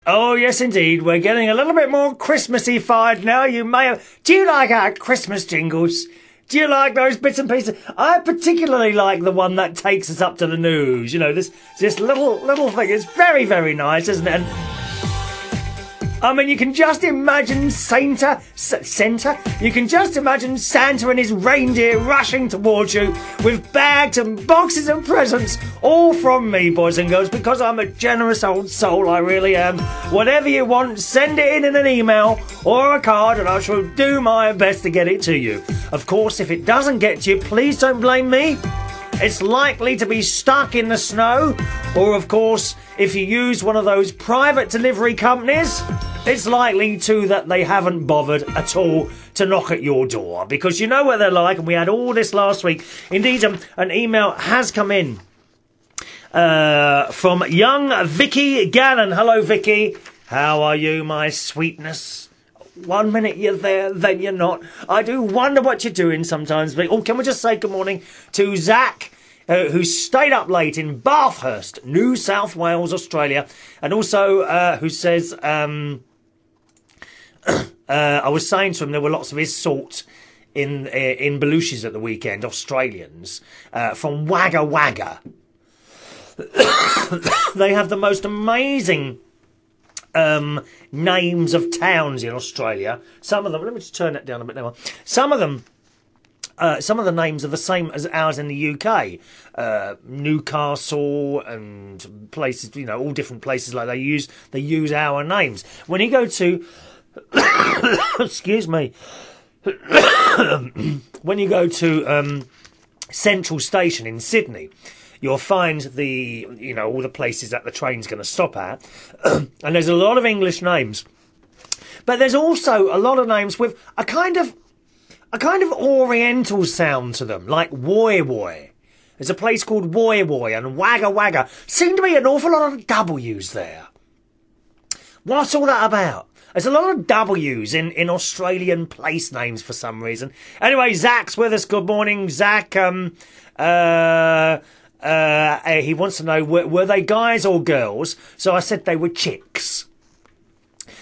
Oh, yes, indeed. We're getting a little bit more Christmassy-fied now. You may have... Do you like our Christmas jingles? Do you like those bits and pieces? I particularly like the one that takes us up to the news. You know, this little thing. It's very, very nice, isn't it? And, I mean, you can just imagine Santa. You can just imagine Santa and his reindeer rushing towards you with bags and boxes of presents, all from me, boys and girls, because I'm a generous old soul, I really am. Whatever you want, send it in an email or a card, and I shall do my best to get it to you. Of course, if it doesn't get to you, please don't blame me. It's likely to be stuck in the snow, or of course, if you use one of those private delivery companies, it's likely too that they haven't bothered at all to knock at your door, because you know what they're like, and we had all this last week. Indeed, an email has come in from young Vicky Gannon. Hello, Vicky. How are you, my sweetness? 1 minute you're there, then you're not. I do wonder what you're doing sometimes. But, oh, can we just say good morning to Zach, who stayed up late in Bathurst, New South Wales, Australia, and also who says, I was saying to him there were lots of his sort in Belushi's at the weekend, Australians, from Wagga Wagga. They have the most amazing names of towns in Australia. Some of them, let me just turn that down a bit now. Some of the names are the same as ours in the UK. Newcastle and places, you know, all different places like they use our names. When you go to, excuse me, when you go to Central Station in Sydney, you'll find all the places that the train's going to stop at. And there's a lot of English names. But there's also a lot of names with a kind of oriental sound to them, like Woy Woy. There's a place called Woy Woy and Wagga Wagga. Seem to be an awful lot of W's there. What's all that about? There's a lot of W's in Australian place names for some reason. Anyway, Zach's with us. Good morning, Zach. He wants to know, were they guys or girls? So I said they were chicks.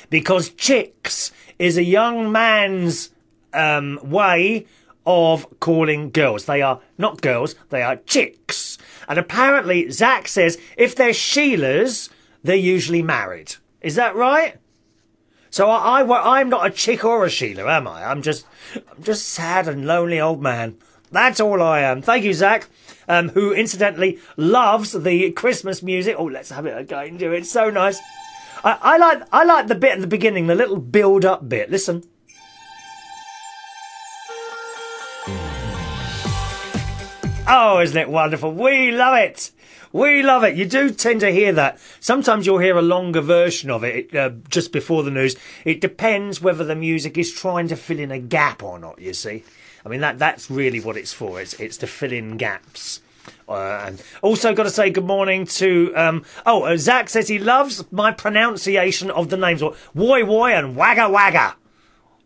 Because chicks is a young man's way of calling girls. They are not girls, they are chicks. And apparently, Zach says, if they're Sheilas, they're usually married. Is that right? So I'm not a chick or a Sheila, am I? I'm just sad and lonely old man. That's all I am. Thank you, Zach. Who incidentally loves the Christmas music. Oh, let's have it again, do it. So nice. I like the bit at the beginning, the little build-up bit. Listen. Oh, isn't it wonderful? We love it. We love it. You do tend to hear that. Sometimes you'll hear a longer version of it just before the news. It depends whether the music is trying to fill in a gap or not, you see. I mean, that's really what it's for. It's to fill in gaps. And also got to say good morning to... Zach says he loves my pronunciation of the names. Woy Woy and Wagga Wagga.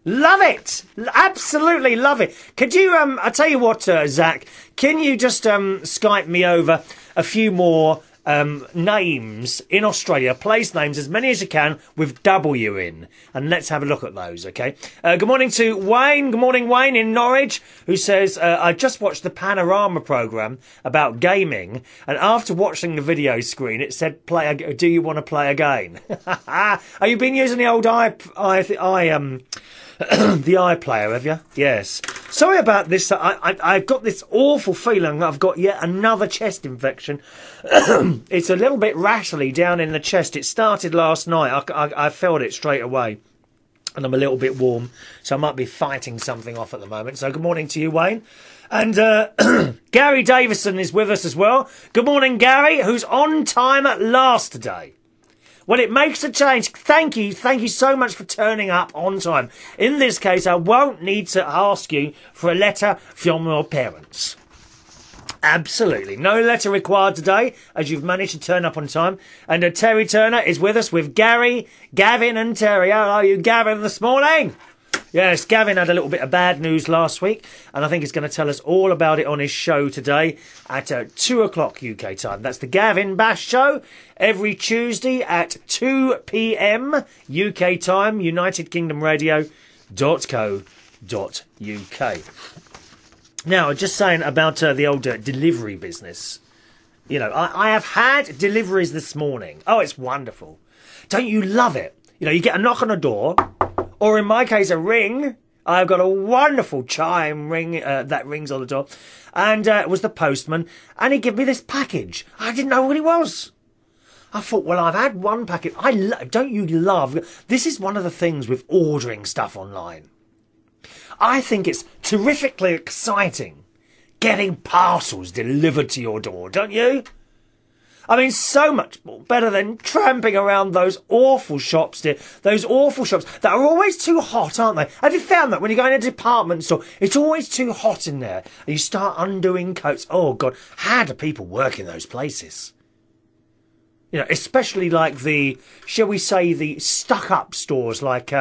Love it. Absolutely love it. Could you... I tell you what, Zach, can you just Skype me over a few more names in Australia, place names, as many as you can, with W in. And let's have a look at those, okay? Good morning to Wayne. Good morning, Wayne, in Norwich, who says, I just watched the Panorama programme about gaming, and after watching the video screen, it said, do you want to play again? Have you been using the old the iPlayer, have you? Yes. Sorry about this. I've got this awful feeling that I've got yet another chest infection. It's a little bit rattly down in the chest. It started last night. I felt it straight away. And I'm a little bit warm, so I might be fighting something off at the moment. So good morning to you, Wayne. And Gary Davison is with us as well. Good morning, Gary, who's on time at last today. Well, it makes a change. Thank you so much for turning up on time. In this case, I won't need to ask you for a letter from your parents. Absolutely. No letter required today, as you've managed to turn up on time. And Terry Turner is with us with Gary, Gavin and Terry. How are you, Gavin, this morning? Yes, Gavin had a little bit of bad news last week, and I think he's going to tell us all about it on his show today at 2 o'clock UK time. That's the Gavin Bash Show, every Tuesday at 2 p.m. UK time, unitedkingdomradio.co.uk. Now, just saying about the old delivery business. You know, I have had deliveries this morning. Oh, it's wonderful. Don't you love it? You know, you get a knock on the door, or in my case, a ring. I've got a wonderful chime ring that rings on the door. And it was the postman, and he gave me this package. I didn't know what it was. I thought, well, I've had one package. Don't you love... This is one of the things with ordering stuff online. I think it's terrifically exciting getting parcels delivered to your door, don't you? I mean, so much better than tramping around those awful shops, dear. Those awful shops that are always too hot, aren't they? Have you found that when you go in a department store, it's always too hot in there, and you start undoing coats? Oh, God, how do people work in those places? You know, especially like the, shall we say, the stuck-up stores like...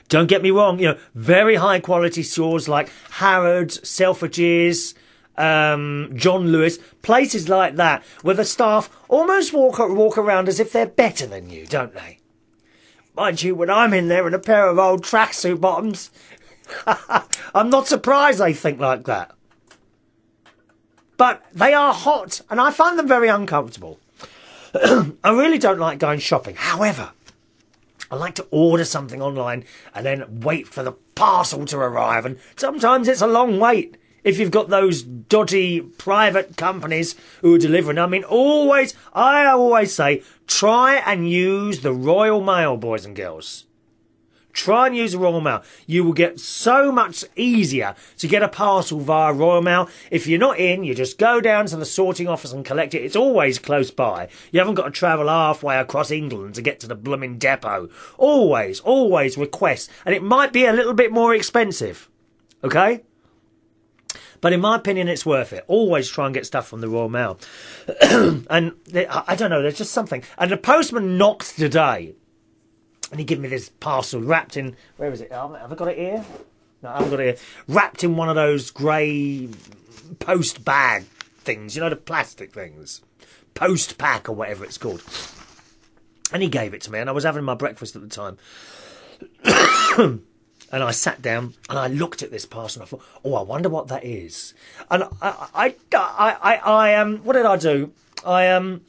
Don't get me wrong, you know, very high quality stores like Harrods, Selfridges, John Lewis, places like that, where the staff almost walk around as if they're better than you, don't they? Mind you, when I'm in there in a pair of old tracksuit bottoms, I'm not surprised they think like that. But they are hot, and I find them very uncomfortable. I really don't like going shopping. However, I like to order something online and then wait for the parcel to arrive. And sometimes it's a long wait if you've got those dodgy private companies who are delivering. I mean, I always say, try and use the Royal Mail, boys and girls. Try and use the Royal Mail. You will get so much easier to get a parcel via Royal Mail. If you're not in, you just go down to the sorting office and collect it. It's always close by. You haven't got to travel halfway across England to get to the blooming depot. Always request. And it might be a little bit more expensive. Okay? But in my opinion, it's worth it. Always try and get stuff from the Royal Mail. And I don't know, there's just something. And the postman knocked today. And he gave me this parcel wrapped in... Where is it? Have I got it here? No, I haven't got it here. Wrapped in one of those grey post bag things. You know, the plastic things. Post pack or whatever it's called. And he gave it to me. And I was having my breakfast at the time. And I sat down and I looked at this parcel and I thought, oh, I wonder what that is. And what did I do? I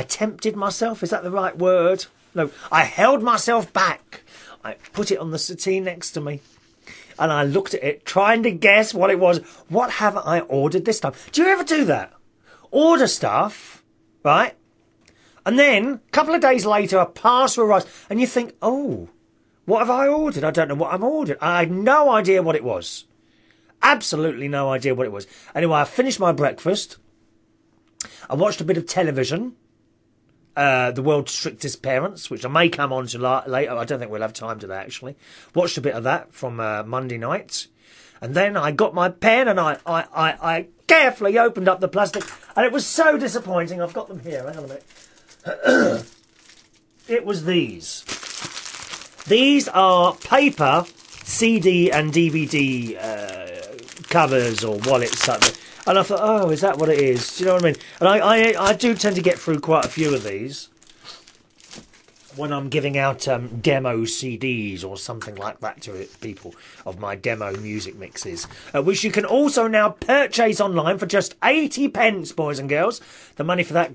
tempted myself. Is that the right word? No, I held myself back. I put it on the settee next to me. And I looked at it, trying to guess what it was. What have I ordered this time? Do you ever do that? Order stuff, right? And then, a couple of days later, a parcel arrives. And you think, oh, what have I ordered? I don't know what I'm ordering. I had no idea what it was. Absolutely no idea what it was. Anyway, I finished my breakfast. I watched a bit of television. The World's Strictest Parents, which I may come on to later. I don't think we'll have time today, actually. Watched a bit of that from Monday night. And then I got my pen and I carefully opened up the plastic. And it was so disappointing. I've got them here. Hang on a minute. It was these. These are paper CD and DVD covers or wallets, something. And I thought, oh, is that what it is? Do you know what I mean? And I do tend to get through quite a few of these when I'm giving out demo CDs or something like that to people of my demo music mixes, which you can also now purchase online for just 80 pence, boys and girls. The money for that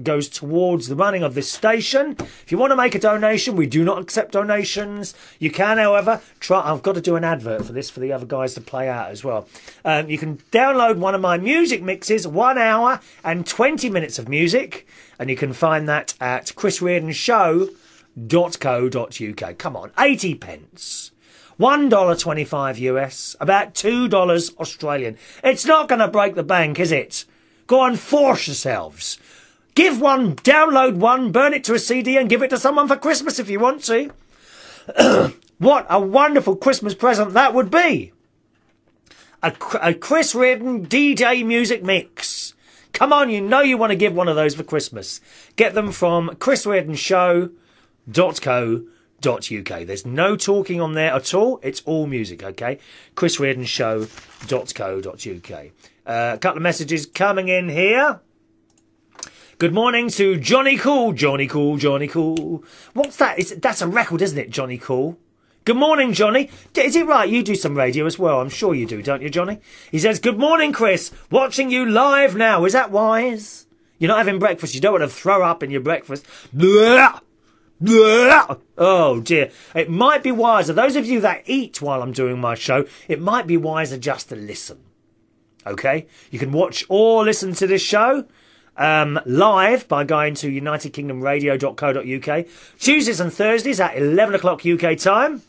goes towards the running of this station. If you want to make a donation, we do not accept donations. You can, however, try... I've got to do an advert for this for the other guys to play out as well. You can download one of my music mixes, 1 hour and 20 minutes of music, and you can find that at chrisreardonshow.co.uk. Come on, 80 pence. $1.25 US, about $2 Australian. It's not going to break the bank, is it? Go on, force yourselves. Give one, download one, burn it to a CD and give it to someone for Christmas if you want to. What a wonderful Christmas present that would be. A Chris Reardon DJ music mix. Come on, you know you want to give one of those for Christmas. Get them from chrisreardonshow.co.uk. There's no talking on there at all. It's all music, okay? show.Watch. A couple of messages coming in here. Good morning to Johnny Cool. Johnny Cool, Johnny Cool. What's that? That's a record, isn't it, Johnny Cool? Good morning, Johnny. Is it right? You do some radio as well. I'm sure you do, don't you, Johnny? He says, good morning, Chris. Watching you live now. Is that wise? You're not having breakfast. You don't want to throw up in your breakfast. Blah! Blah! Oh, dear. It might be wiser. Those of you that eat while I'm doing my show, it might be wiser just to listen. Okay? You can watch or listen to this show live by going to unitedkingdomradio.co.uk. Tuesdays and Thursdays at 11 o'clock UK time.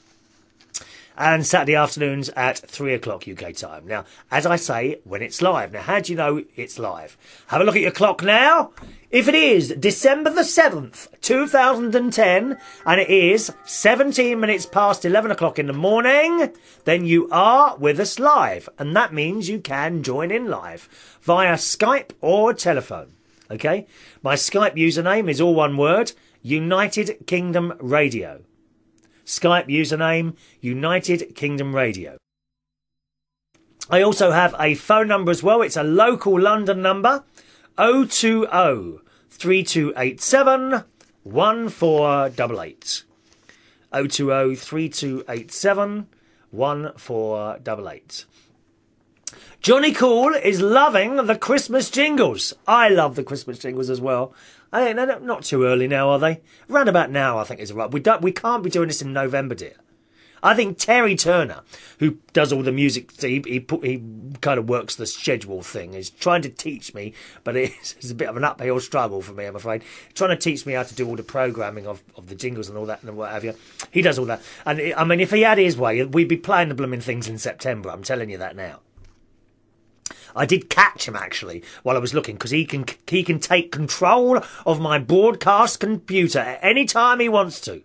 And Saturday afternoons at 3 o'clock UK time. Now, as I say, when it's live. Now, how do you know it's live? Have a look at your clock now. If it is December the 7th, 2010, and it is 17 minutes past 11 o'clock in the morning, then you are with us live. And that means you can join in live via Skype or telephone. Okay? My Skype username is all one word, United Kingdom Radio. Skype username, United Kingdom Radio. I also have a phone number as well. It's a local London number, 020 3287 1488. 020 3287 1488. Johnny Cool is loving the Christmas jingles. I love the Christmas jingles as well. I think they're not too early now, are they? Round about now, I think is right. We can't be doing this in November, dear. I think Terry Turner, who does all the music, he kind of works the schedule thing, is trying to teach me, but it's a bit of an uphill struggle for me, I'm afraid. Trying to teach me how to do all the programming of the jingles and all that and what have you. He does all that. And I mean, if he had his way, we'd be playing the blooming things in September. I'm telling you that now. I did catch him, actually, while I was looking, because he can take control of my broadcast computer at any time he wants to.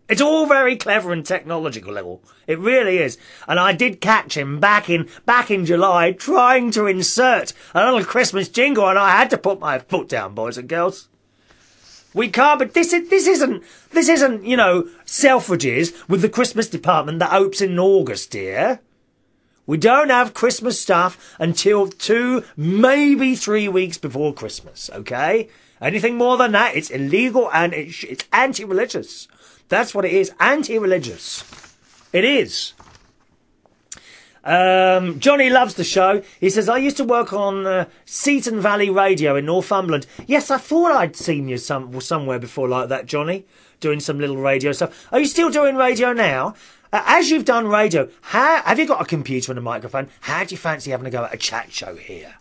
It's all very clever and technological level. It really is. And I did catch him back in July trying to insert a little Christmas jingle, and I had to put my foot down, boys and girls. We can't, but this isn't, you know, Selfridges with the Christmas department that opens in August, dear. We don't have Christmas stuff until 2, maybe 3 weeks before Christmas, okay? Anything more than that, it's illegal and it's anti-religious. That's what it is, anti-religious. It is. Johnny loves the show. He says, I used to work on Seaton Valley Radio in Northumberland. Yes, I thought I'd seen you somewhere before like that, Johnny, doing some little radio stuff. Are you still doing radio now? As you've done radio, have you got a computer and a microphone? How do you fancy having a go at a chat show here?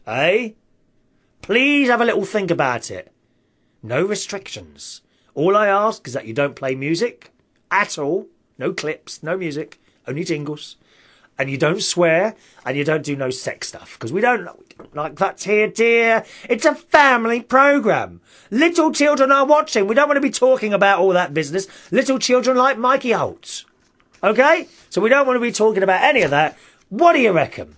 Eh? Please have a little think about it. No restrictions. All I ask is that you don't play music at all. No clips, no music, only jingles. And you don't swear, and you don't do no sex stuff. Because we don't like that here, dear. It's a family programme. Little children are watching. We don't want to be talking about all that business. Little children like Mikey Holtz. Okay? So we don't want to be talking about any of that. What do you reckon?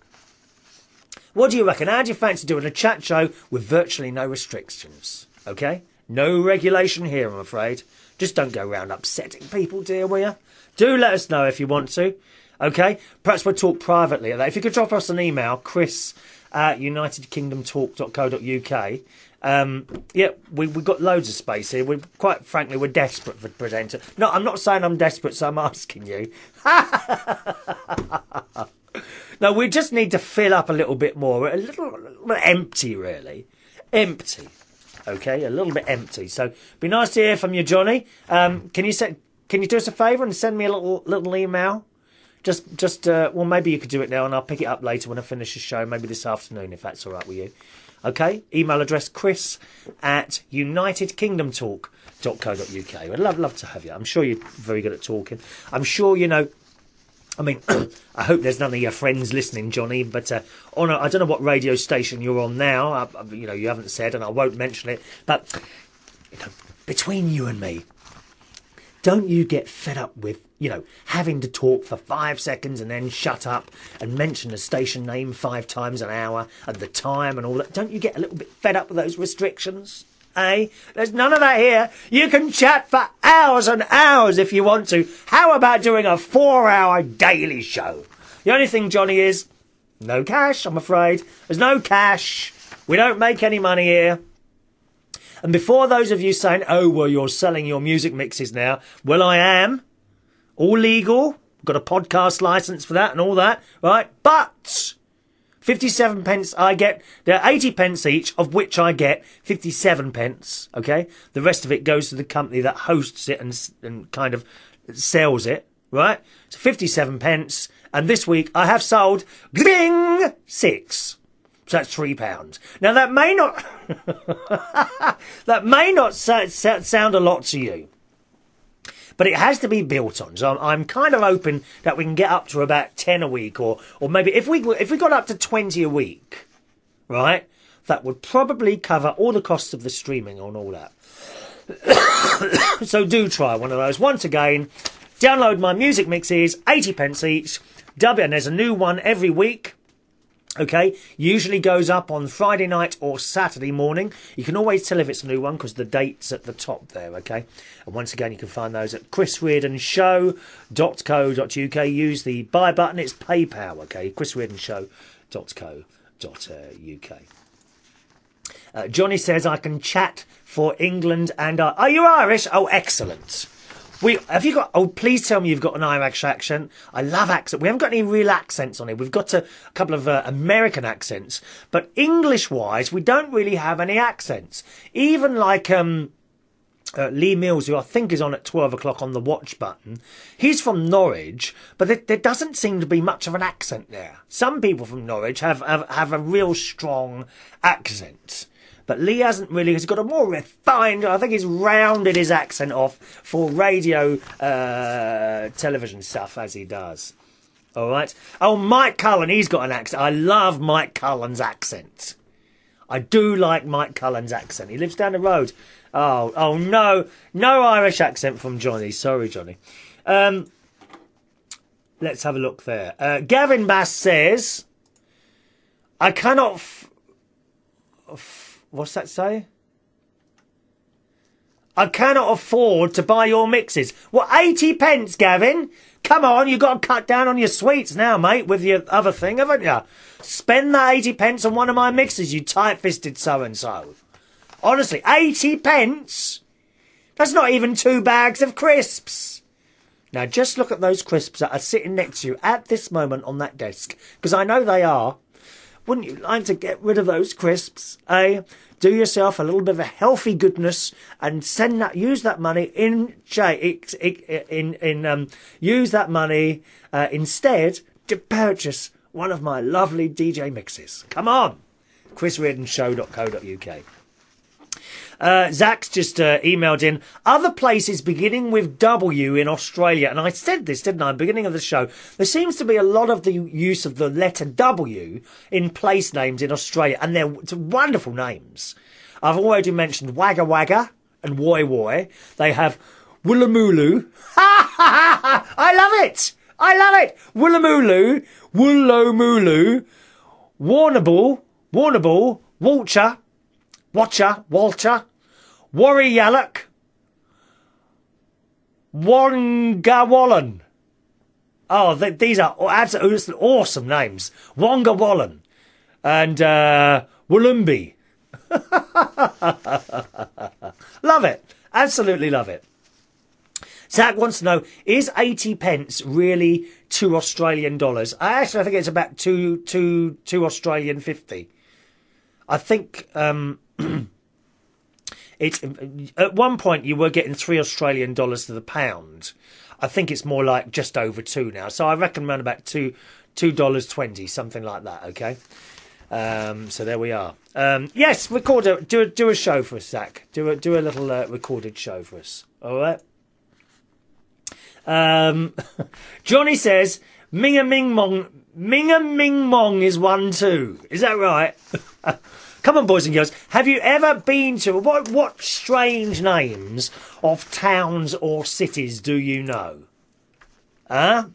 What do you reckon? How do you fancy doing a chat show with virtually no restrictions? Okay? No regulation here, I'm afraid. Just don't go around upsetting people, dear, will you? Do let us know if you want to. Okay? Perhaps we'll talk privately at that. If you could drop us an email, chris@unitedkingdomtalk.co.uk. Yeah, we've got loads of space here. Quite frankly, we're desperate for presenter. No, I'm not saying I'm desperate, so I'm asking you. No, we just need to fill up a little bit more. We're a little bit empty, really. Empty. Okay, a little bit empty. So, be nice to hear from you, Johnny. Can you do us a favour and send me a little email? Well, maybe you could do it now, and I'll pick it up later when I finish the show, maybe this afternoon, if that's all right with you. Okay, email address chris@unitedkingdomtalk.co.uk. I'd love to have you. I'm sure you're very good at talking. I'm sure you know. I mean, I hope there's none of your friends listening, Johnny. But I don't know what radio station you're on now. You haven't said, and I won't mention it. But between you and me, don't you get fed up with having to talk for 5 seconds and then shut up and mention the station name 5 times an hour and the time and all that? Don't you get a little bit fed up with those restrictions? eh? There's none of that here. You can chat for hours and hours if you want to. How about doing a 4-hour daily show? The only thing, Johnny, is no cash, I'm afraid. There's no cash. We don't make any money here. And before those of you saying, oh, well, you're selling your music mixes now. Well, I am. All legal. Got a podcast license for that and all that, right? But 57 pence I get. They're 80 pence each, of which I get 57 pence, okay? The rest of it goes to the company that hosts it and kind of sells it, right? So 57 pence. And this week I have sold, ding, 6. So that's £3. Now that may not, that may not sound a lot to you, but it has to be built on. So I'm kind of hoping that we can get up to about 10 a week, or maybe if we got up to 20 a week, right? That would probably cover all the costs of the streaming and all that. So do try one of those. Once again, download my music mixes, 80 pence each. And there's a new one every week. Okay, usually goes up on Friday night or Saturday morning. You can always tell if it's a new one because the date's at the top there, okay? And once again, you can find those at chrisreardonshow.co.uk. Use the buy button, it's PayPal, okay? chrisreardonshow.co.uk. Johnny says, I can chat for England and... Are you Irish? Oh, excellent. Have you got... Oh, please tell me you've got an Irish accent. I love accent. We haven't got any real accents on it. We've got a couple of American accents. But English-wise, we don't really have any accents. Even like Lee Mills, who I think is on at 12 o'clock on the watch button. He's from Norwich, but there doesn't seem to be much of an accent there. Some people from Norwich have a real strong accent. But Lee hasn't really, he's got a more refined, I think he's rounded his accent off for radio, television stuff as he does. All right. Oh, Mike Cullen, he's got an accent. I love Mike Cullen's accent. I do like Mike Cullen's accent. He lives down the road. Oh no. No Irish accent from Johnny. Sorry, Johnny. Let's have a look there. Gavin Bass says, I cannot... What's that say? I cannot afford to buy your mixes. What, 80 pence, Gavin? Come on, you've got to cut down on your sweets now, mate, with your other thing, haven't you? Spend that 80 pence on one of my mixes, you tight-fisted so-and-so. Honestly, 80 pence? That's not even 2 bags of crisps. Now, just look at those crisps that are sitting next to you at this moment on that desk, because I know they are. Wouldn't you like to get rid of those crisps, eh? Do yourself a little bit of a healthy goodness and use that money use that money instead to purchase one of my lovely DJ mixes. Come on, chrisreardonshow.co.uk. Zach's just emailed in, other places beginning with W in Australia. And I said this, didn't I, at the beginning of the show. There seems to be a lot of the use of the letter W in place names in Australia. And they're wonderful names. I've already mentioned Wagga Wagga and Woy Woy. They have Woolloomooloo. I love it. I love it. Woolloomooloo, Woollomooloo, Warrnambool, Walcher, Walter, Warryallock, Wongawallen. Oh, these are absolutely awesome names. Wongawallen and Wollumbi. Love it. Absolutely love it. Zach wants to know, is 80 pence really $2 Australian? I think it's about two Australian 50. I think it's at one point you were getting $3 Australian to the pound. I think it's more like just over 2 now. So I reckon around about $2.20, something like that. Okay. So there we are. Yes, do a show for us, Zach. Do a little recorded show for us. All right. Johnny says Minga Ming Mong is 1 2. Is that right? Come on, boys and girls. Have you ever been to... What strange names of towns or cities do you know? Huh?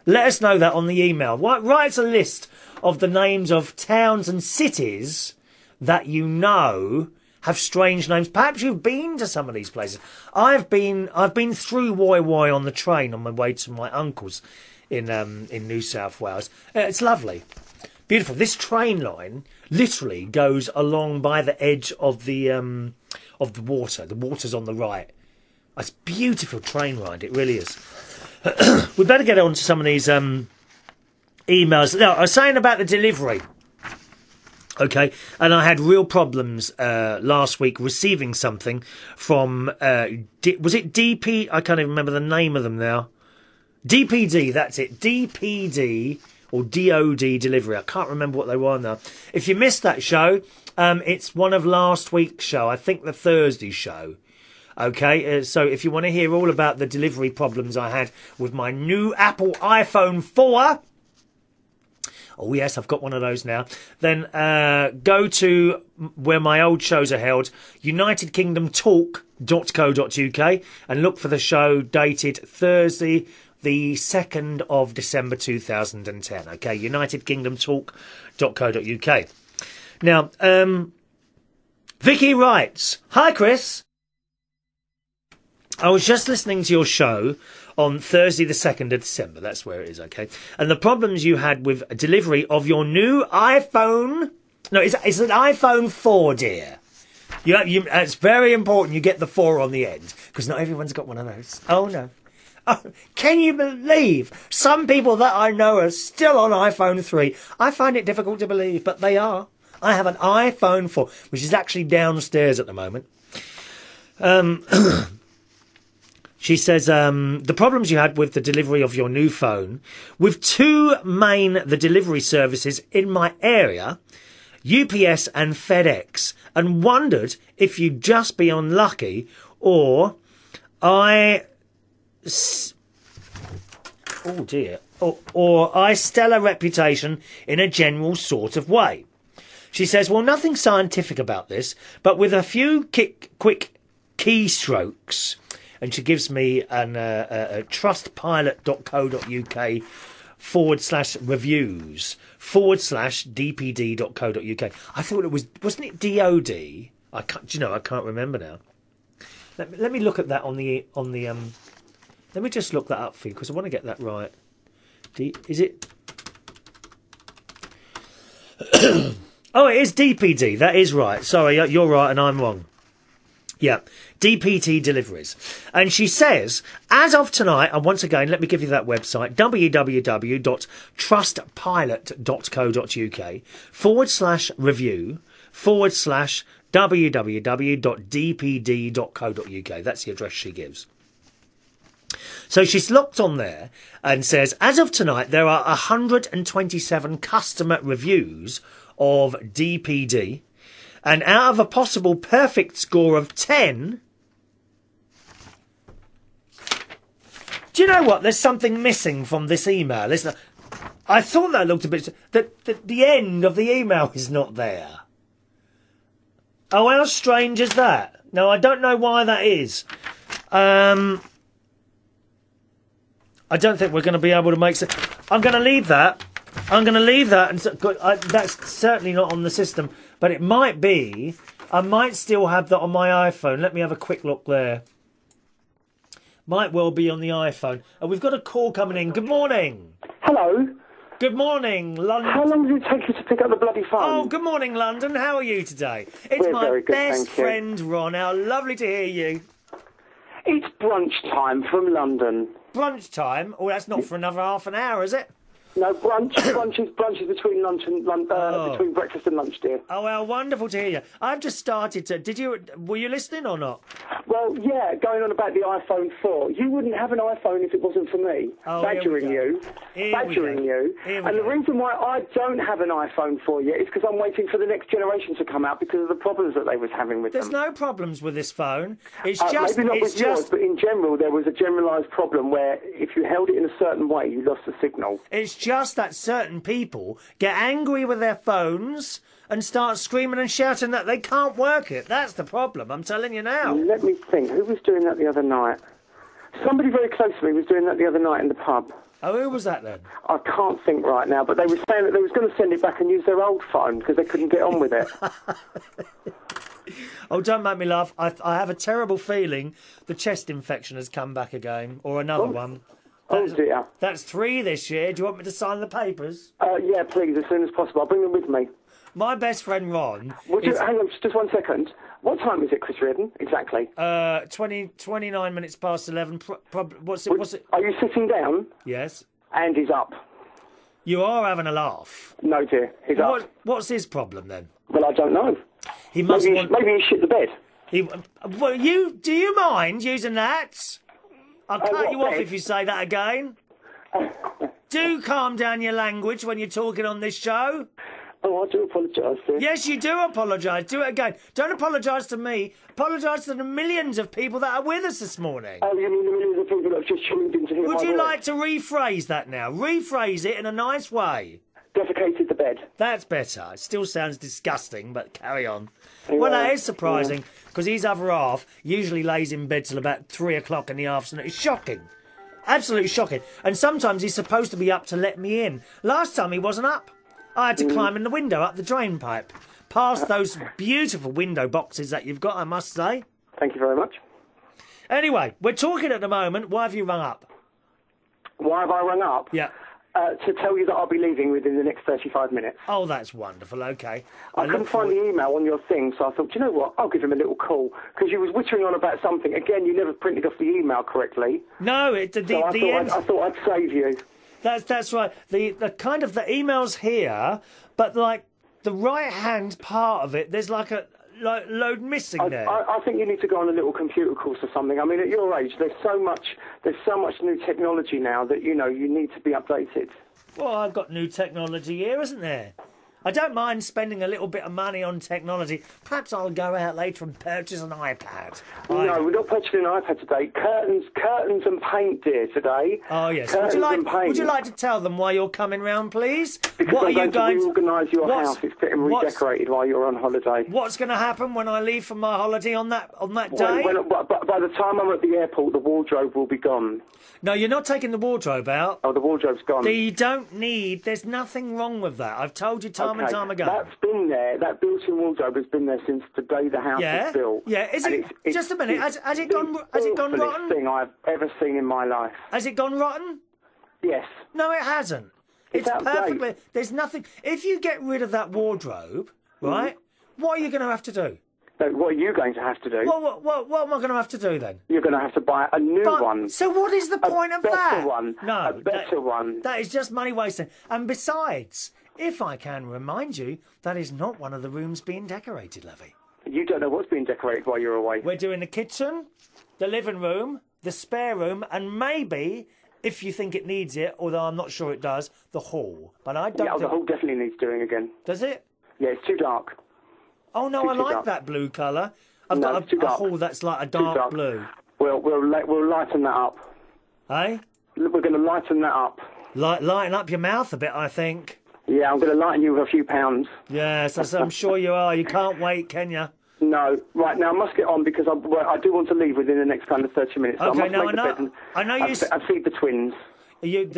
Let us know that on the email. Write us a list of the names of towns and cities that you know have strange names. Perhaps you've been to some of these places. I've been through Woi Woi on the train on my way to my uncle's in New South Wales. It's lovely, beautiful. This train line literally goes along by the edge of the water. The water's on the right. It's a beautiful train ride. It really is. We better get on to some of these emails. Now, I was saying about the delivery. Okay, and I had real problems last week receiving something from, was it DP? I can't even remember the name of them now. DPD, that's it. DPD or DOD delivery. I can't remember what they were now. If you missed that show, it's one of last week's show. I think the Thursday show. Okay, so if you want to hear all about the delivery problems I had with my new Apple iPhone 4... Oh, yes, I've got one of those now. Then go to where my old shows are held, unitedkingdomtalk.co.uk, and look for the show dated Thursday, the 2nd of December 2010. Okay, unitedkingdomtalk.co.uk. Now, Vicky writes, "Hi, Chris. I was just listening to your show on Thursday the 2nd of December. That's where it is, okay? And the problems you had with delivery of your new iPhone... No, it's an iPhone 4, dear. It's very important you get the 4 on the end, because not everyone's got one of those. Oh, no. Oh, can you believe some people that I know are still on iPhone 3? I find it difficult to believe, but they are. I have an iPhone 4, which is actually downstairs at the moment. She says, the problems you had with the delivery of your new phone, with two the delivery services in my area, UPS and FedEx, and wondered if you'd just be unlucky or I stellar reputation in a general sort of way. She says, well, nothing scientific about this, but with a few quick keystrokes... And she gives me a trustpilot.co.uk/reviews/dpd.co.uk. I thought it wasn't it DOD? I can't remember now. Let me look at that on the let me just look that up for you because I want to get that right. Is it? Oh, it is DPD. That is right. Sorry, you're right and I'm wrong. Yeah, DPT deliveries. And she says, as of tonight, and once again, let me give you that website, www.trustpilot.co.uk/www.dpd.co.uk. That's the address she gives. So she's looked on there and says, as of tonight, there are 127 customer reviews of DPD. And out of a possible perfect score of 10... Do you know what? There's something missing from this email, isn't there? I thought that looked a bit... The end of the email is not there. Oh, how strange is that? No, I don't know why that is. I don't think we're going to be able to make... I'm going to leave that. And that's certainly not on the system. But it might be. I might still have that on my iPhone. Let me have a quick look there. Might well be on the iPhone. And we've got a call coming in. Good morning. Hello. Good morning, London. How long did it take you to pick up the bloody phone? Oh, good morning, London. How are you today? It's We're my very good, best friend, Ron. How lovely to hear you. It's brunch time from London. Brunch time? Oh, that's not for another half an hour, is it? No, brunch is between lunch and between breakfast and lunch, dear. Oh, well, wonderful to hear you. I've just started to... Were you listening or not? Well, yeah, going on about the iPhone 4. You wouldn't have an iPhone if it wasn't for me. Oh, badgering you. And the reason why I don't have an iPhone 4 yet is because I'm waiting for the next generation to come out because of the problems that they was having with There's them. no problems with this phone. It's just... Maybe not with yours, but in general, there was a generalised problem where if you held it in a certain way, you lost the signal. It's just that certain people get angry with their phones and start screaming and shouting that they can't work it. That's the problem, I'm telling you now. Let me think. Who was doing that the other night? Somebody very close to me was doing that the other night in the pub. Oh, who was that then? I can't think right now, but they were saying that they was going to send it back and use their old phone because they couldn't get on with it. Oh, don't make me laugh. I have a terrible feeling the chest infection has come back again, or another one. Oh dear. That's 3 this year. Do you want me to sign the papers? Yeah, please, as soon as possible. I'll bring them with me. My best friend Ron. Hang on, just 1 second. What time is it, Chris Reardon? Exactly. 29 minutes past 11. What's it? Are you sitting down? Yes. And he's up. You are having a laugh. No, dear. He's up. What's his problem then? Well, I don't know. He must maybe he shit the bed. Do you mind using that? I'll cut you off if you say that again. Do calm down your language when you're talking on this show. Oh, I do apologise, sir. Yes, you do apologise. Do it again. Don't apologise to me. Apologise to the millions of people that are with us this morning. Oh, you mean the millions of people that have just tuned in to hear Would you like to rephrase that now? Rephrase it in a nice way. Defecated the bed. That's better. It still sounds disgusting, but carry on. Well, that is surprising, because his other half usually lays in bed till about 3 o'clock in the afternoon. It's shocking. Absolutely shocking. And sometimes he's supposed to be up to let me in. Last time he wasn't up. I had to climb in the window up the drain pipe. Past those beautiful window boxes that you've got, I must say. Thank you very much. Anyway, we're talking at the moment. Why have you rung up? Why have I rung up? Yeah. To tell you that I'll be leaving within the next 35 minutes. Oh, that's wonderful. Okay. I couldn't find the email on your thing, so I thought, do you know what? I'll give him a little call. Because you was wittering on about something. Again, you never printed off the email correctly. No, I thought I'd save you. That's right. The kind of the email's here, but like the right-hand part of it, there's like a load missing there. I think you need to go on a little computer course or something. I mean, at your age, there's so much new technology now that, you need to be updated. Well, I've got new technology here, isn't there? I don't mind spending a little bit of money on technology. Perhaps I'll go out later and purchase an iPad. No, we're not purchasing an iPad today. Curtains and paint, dear, today. Oh, yes. Curtains and paint. Would you like to tell them why you're coming round, please? Because I'm going to reorganise your house. It's getting redecorated while you're on holiday. What's going to happen when I leave for my holiday on that day? By the time I'm at the airport, the wardrobe will be gone. No, you're not taking the wardrobe out. Oh, the wardrobe's gone. You don't need... There's nothing wrong with that. I've told you time and time ago. That's been there. That built-in wardrobe has been there since the day the house was built. Yeah, is it... Just a minute. Has it gone rotten? It's the worst thing I've ever seen in my life. Has it gone rotten? Yes. No, it hasn't. It's perfectly... There's nothing... If you get rid of that wardrobe, right, what are you going to have to do? What are you going to have to do? What am I going to have to do then? You're going to have to buy a new one. So what is the point of that? A better one. No. A better one. That is just money wasting. And besides, if I can remind you, that is not one of the rooms being decorated, Lovey. You don't know what's being decorated while you're away. We're doing the kitchen, the living room, the spare room, and maybe, if you think it needs it, although I'm not sure it does, the hall. But I don't think... the hall definitely needs doing again. Does it? Yeah, it's too dark. Oh, no, I like that blue colour. I've got a hall that's like a dark blue. We'll lighten that up. Eh? We're going to lighten that up. Lighten up your mouth a bit, I think. Yeah, I'm going to lighten you with a few pounds. Yes, I'm sure you are. You can't wait, can you? No. Right, now I must get on because I do want to leave within the next kind of 30 minutes. So Okay, I know you... I feed the twins.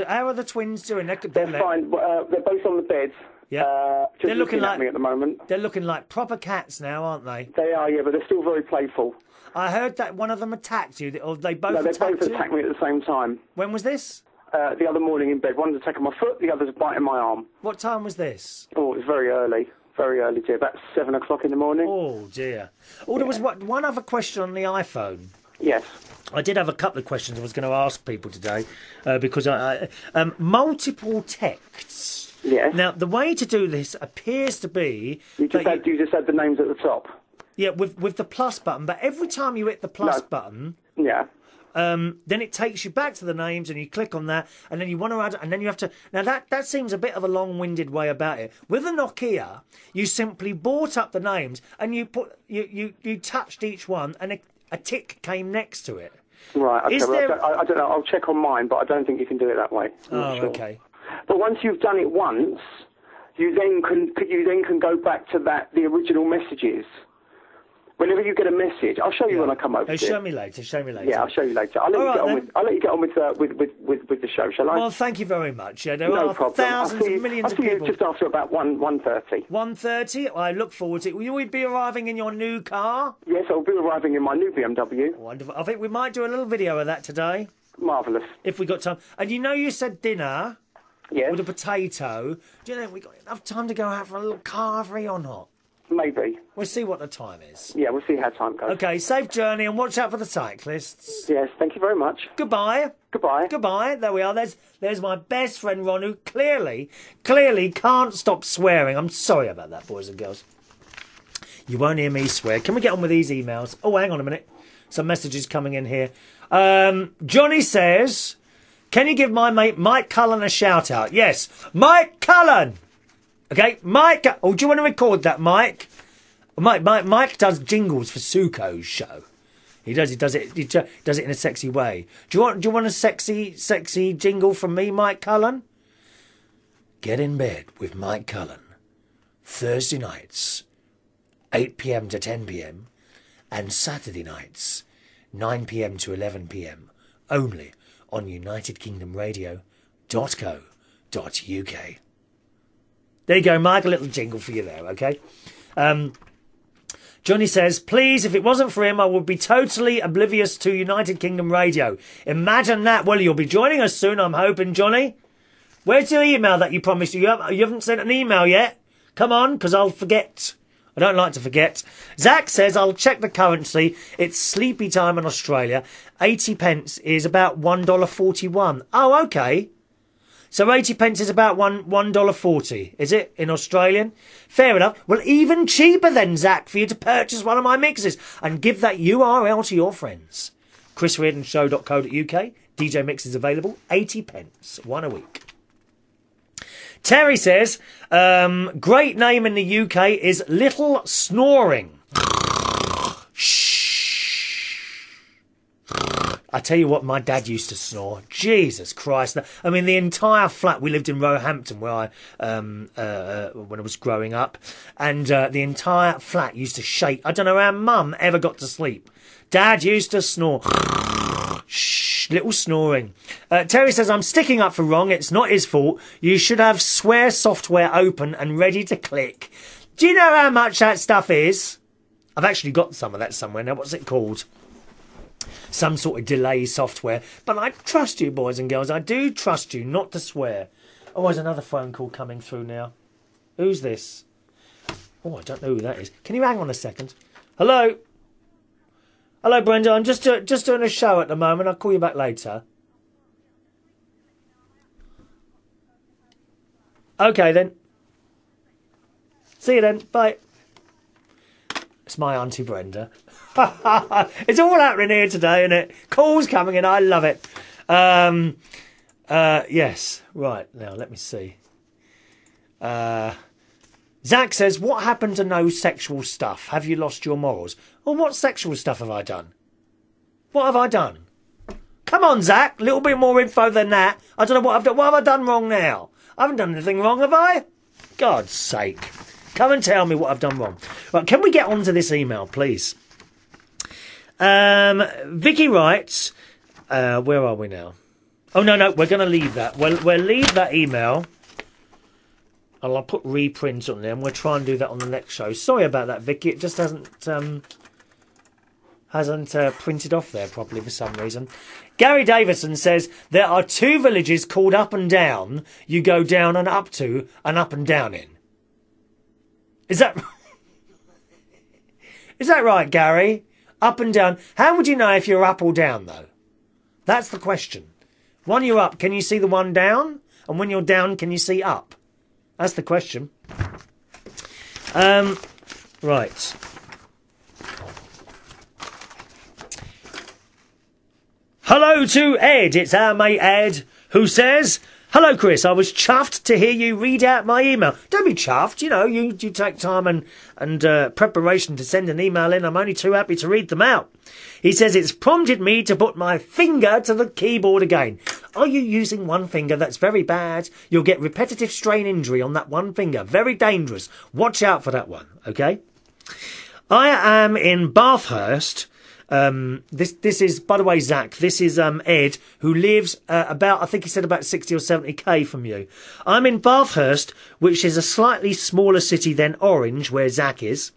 How are the twins doing? They're fine. They're both on the bed. Yeah. They're looking at me at the moment. They're looking like proper cats now, aren't they? They are, yeah, but they're still very playful. I heard that one of them attacked you, or they both attacked you? No, they both attacked me at the same time. When was this? The other morning in bed. One's attacking my foot, the other's biting my arm. What time was this? Oh, it was very early. Very early, dear. About 7 o'clock in the morning. Oh, dear. Oh, there was one other question on the iPhone. Yes. I did have a couple of questions I was going to ask people today, because multiple texts. Yes. Now, the way to do this appears to be... You just had the names at the top. Yeah, with the plus button, but every time you hit the plus button... Yeah. Then it takes you back to the names, and you click on that, and then you want to add, and then you have to. Now that seems a bit of a long-winded way about it. With the Nokia, you simply brought up the names, and you touched each one, and a tick came next to it. Right. Okay. I don't know. I'll check on mine, but I don't think you can do it that way. Okay. But once you've done it once, you then can go back to the original messages. Whenever you get a message, I'll show you when I come over. Show me later. Yeah, I'll show you later. I'll let you get on with the show, shall I? Well, thank you very much. Yeah, there are thousands and millions of people. I'll see you just after about 1:30. 1:30? I look forward to it. Will you be arriving in your new car? Yes, I'll be arriving in my new BMW. Wonderful. I think we might do a little video of that today. Marvellous. If we got time. And you said dinner. Yes. With a potato. Do you think we got enough time to go out for a little carvery or not? Maybe. We'll see what the time is. Yeah, we'll see how time goes. Okay, safe journey and watch out for the cyclists. Yes, thank you very much. Goodbye. Goodbye. Goodbye. There we are. There's my best friend Ron, who clearly can't stop swearing. I'm sorry about that, boys and girls. You won't hear me swear. Can we get on with these emails? Oh, hang on a minute. Some messages coming in here. Johnny says, can you give my mate Mike Cullen a shout out? Yes, Mike Cullen. Okay, Mike. Oh, do you want to record that, Mike? Mike does jingles for Suko's show. He does it in a sexy way. Do you want a sexy jingle from me, Mike Cullen? Get in bed with Mike Cullen. Thursday nights, 8 p.m. to 10 p.m. and Saturday nights, 9 p.m. to 11 p.m. only on UnitedKingdomRadio.co.uk. There you go, Mike, a little jingle for you there, okay? Johnny says, please, if it wasn't for him, I would be totally oblivious to United Kingdom Radio. Imagine that. Well, you'll be joining us soon, I'm hoping, Johnny. Where's your email that you promised you haven't sent an email yet? Come on, because I'll forget. I don't like to forget. Zach says, I'll check the currency. It's sleepy time in Australia. 80 pence is about $1.41. Oh, okay. So 80 pence is about $1.40, is it, in Australian? Fair enough. Well, even cheaper then, Zach, for you to purchase one of my mixes and give that URL to your friends. Reardon show.co.uk. DJ mixes available. 80 pence. One a week. Terry says, great name in the UK is Little Snoring. I tell you what, my dad used to snore. Jesus Christ. I mean, the entire flat, we lived in Roehampton where I, when I was growing up, and the entire flat used to shake. I don't know how Mum ever got to sleep. Dad used to snore. Shh, little snoring. Terry says, I'm sticking up for Ron. It's not his fault. You should have swear software open and ready to click. Do you know how much that stuff is? I've actually got some of that somewhere now. What's it called? Some sort of delay software. But I trust you, boys and girls. I do trust you not to swear. Oh, there's another phone call coming through now. Who's this? Oh, I don't know who that is. Can you hang on a second? Hello? Hello, Brenda. I'm just doing a show at the moment. I'll call you back later. Okay, then. See you then. Bye. It's my Auntie Brenda. It's all happening here today, isn't it? Calls coming in. I love it. Yes. Right. Now, let me see. Zach says, what happened to no sexual stuff? Have you lost your morals? Well, what sexual stuff have I done? What have I done? Come on, Zach. A little bit more info than that. I don't know what I've done. What have I done wrong now? I haven't done anything wrong, have I? God's sake. Come and tell me what I've done wrong. Right, can we get on to this email, please? Vicky writes, where are we now? Oh, no, we're going to leave that. We'll leave that email. And I'll put reprint on there, and we'll try and do that on the next show. Sorry about that, Vicky. It just hasn't printed off there properly for some reason. Gary Davison says, there are 2 villages called Up and Down. You go down and up to and up and down in. Is that right, Gary? Up and down. How would you know if you're up or down, though? That's the question. When you're up, can you see the one down? And when you're down, can you see up? That's the question. Right. Hello to Ed. It's our mate Ed, who says, hello, Chris. I was chuffed to hear you read out my email. Don't be chuffed. You know, you take time and preparation to send an email in. I'm only too happy to read them out. He says, it's prompted me to put my finger to the keyboard again. Are you using one finger? That's very bad. You'll get repetitive strain injury on that one finger. Very dangerous. Watch out for that one, okay? I am in Bathurst. This is, by the way, Zach, this is Ed, who lives about, I think he said about 60 or 70k from you. I'm in Bathurst, which is a slightly smaller city than Orange, where Zach is.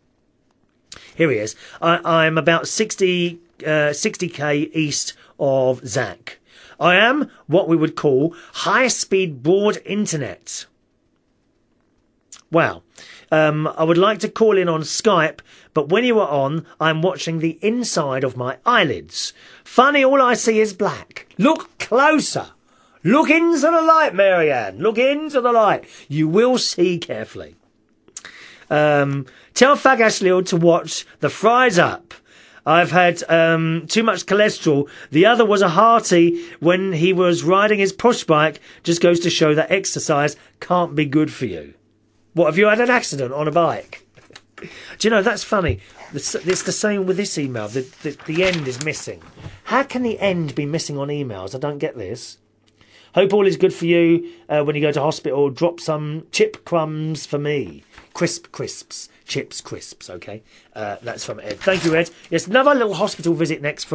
Here he is. I'm about 60k east of Zach. I am what we would call high-speed broad internet. Wow. I would like to call in on Skype, but when you are on, I'm watching the inside of my eyelids. Funny, all I see is black. Look closer. Look into the light, Marianne. Look into the light. You will see carefully. Tell Fag Ashley to watch The Fries Up. I've had too much cholesterol. The other was a hearty when he was riding his push bike. Just goes to show that exercise can't be good for you. What, have you had an accident on a bike? Do you know, that's funny. It's the same with this email. The end is missing. How can the end be missing on emails? I don't get this. Hope all is good for you when you go to hospital. Drop some chip crumbs for me. Crisps. Chips, crisps, okay? That's from Ed. Thank you, Ed. Yes, another little hospital visit next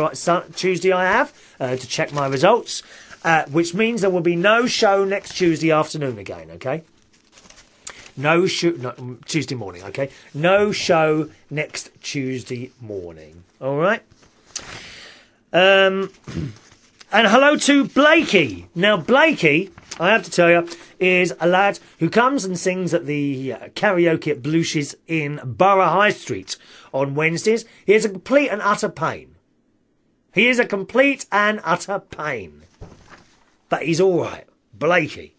Tuesday I have to check my results, which means there will be no show next Tuesday afternoon again, okay? No, Tuesday morning, okay? No show next Tuesday morning, all right? And hello to Blakey. Now, Blakey, I have to tell you, is a lad who comes and sings at the karaoke at Bluches in Borough High Street on Wednesdays. He is a complete and utter pain. He is a complete and utter pain. But he's all right. Blakey,